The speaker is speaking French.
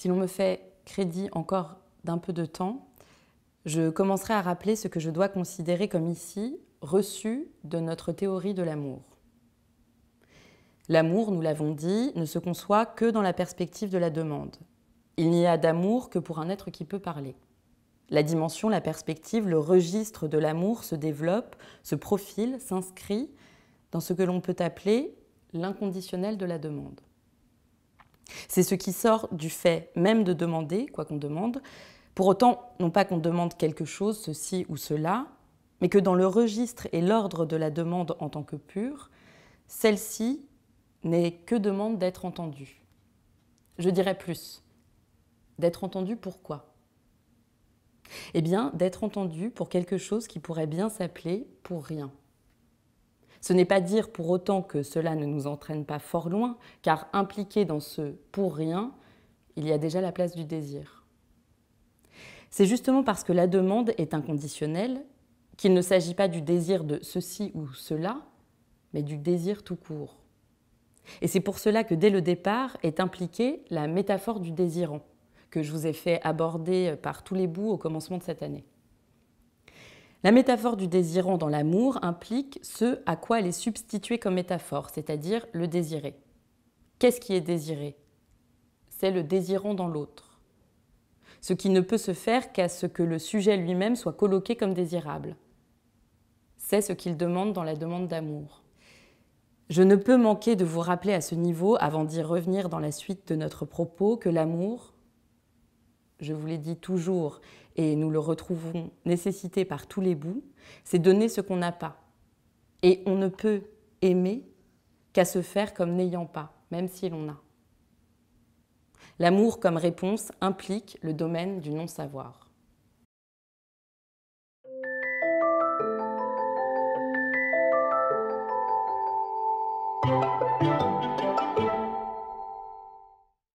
Si l'on me fait crédit encore d'un peu de temps, je commencerai à rappeler ce que je dois considérer comme ici reçu de notre théorie de l'amour. L'amour, nous l'avons dit, ne se conçoit que dans la perspective de la demande. Il n'y a d'amour que pour un être qui peut parler. La dimension, la perspective, le registre de l'amour se développe, se profile, s'inscrit dans ce que l'on peut appeler l'inconditionnel de la demande. C'est ce qui sort du fait même de demander, quoi qu'on demande, pour autant, non pas qu'on demande quelque chose, ceci ou cela, mais que dans le registre et l'ordre de la demande en tant que pure, celle-ci n'est que demande d'être entendue. Je dirais plus, d'être entendue pourquoi ? Eh bien, d'être entendue pour quelque chose qui pourrait bien s'appeler pour rien. Ce n'est pas dire pour autant que cela ne nous entraîne pas fort loin, car impliqué dans ce pour rien, il y a déjà la place du désir. C'est justement parce que la demande est inconditionnelle qu'il ne s'agit pas du désir de ceci ou cela, mais du désir tout court. Et c'est pour cela que dès le départ est impliquée la métaphore du désirant, que je vous ai fait aborder par tous les bouts au commencement de cette année. La métaphore du désirant dans l'amour implique ce à quoi elle est substituée comme métaphore, c'est-à-dire le désiré. Qu'est-ce qui est désiré ? C'est le désirant dans l'autre. Ce qui ne peut se faire qu'à ce que le sujet lui-même soit colloqué comme désirable. C'est ce qu'il demande dans la demande d'amour. Je ne peux manquer de vous rappeler à ce niveau, avant d'y revenir dans la suite de notre propos, que l'amour, je vous l'ai dit toujours, et nous le retrouvons nécessité par tous les bouts, c'est donner ce qu'on n'a pas. Et on ne peut aimer qu'à se faire comme n'ayant pas, même si l'on a. L'amour comme réponse implique le domaine du non-savoir.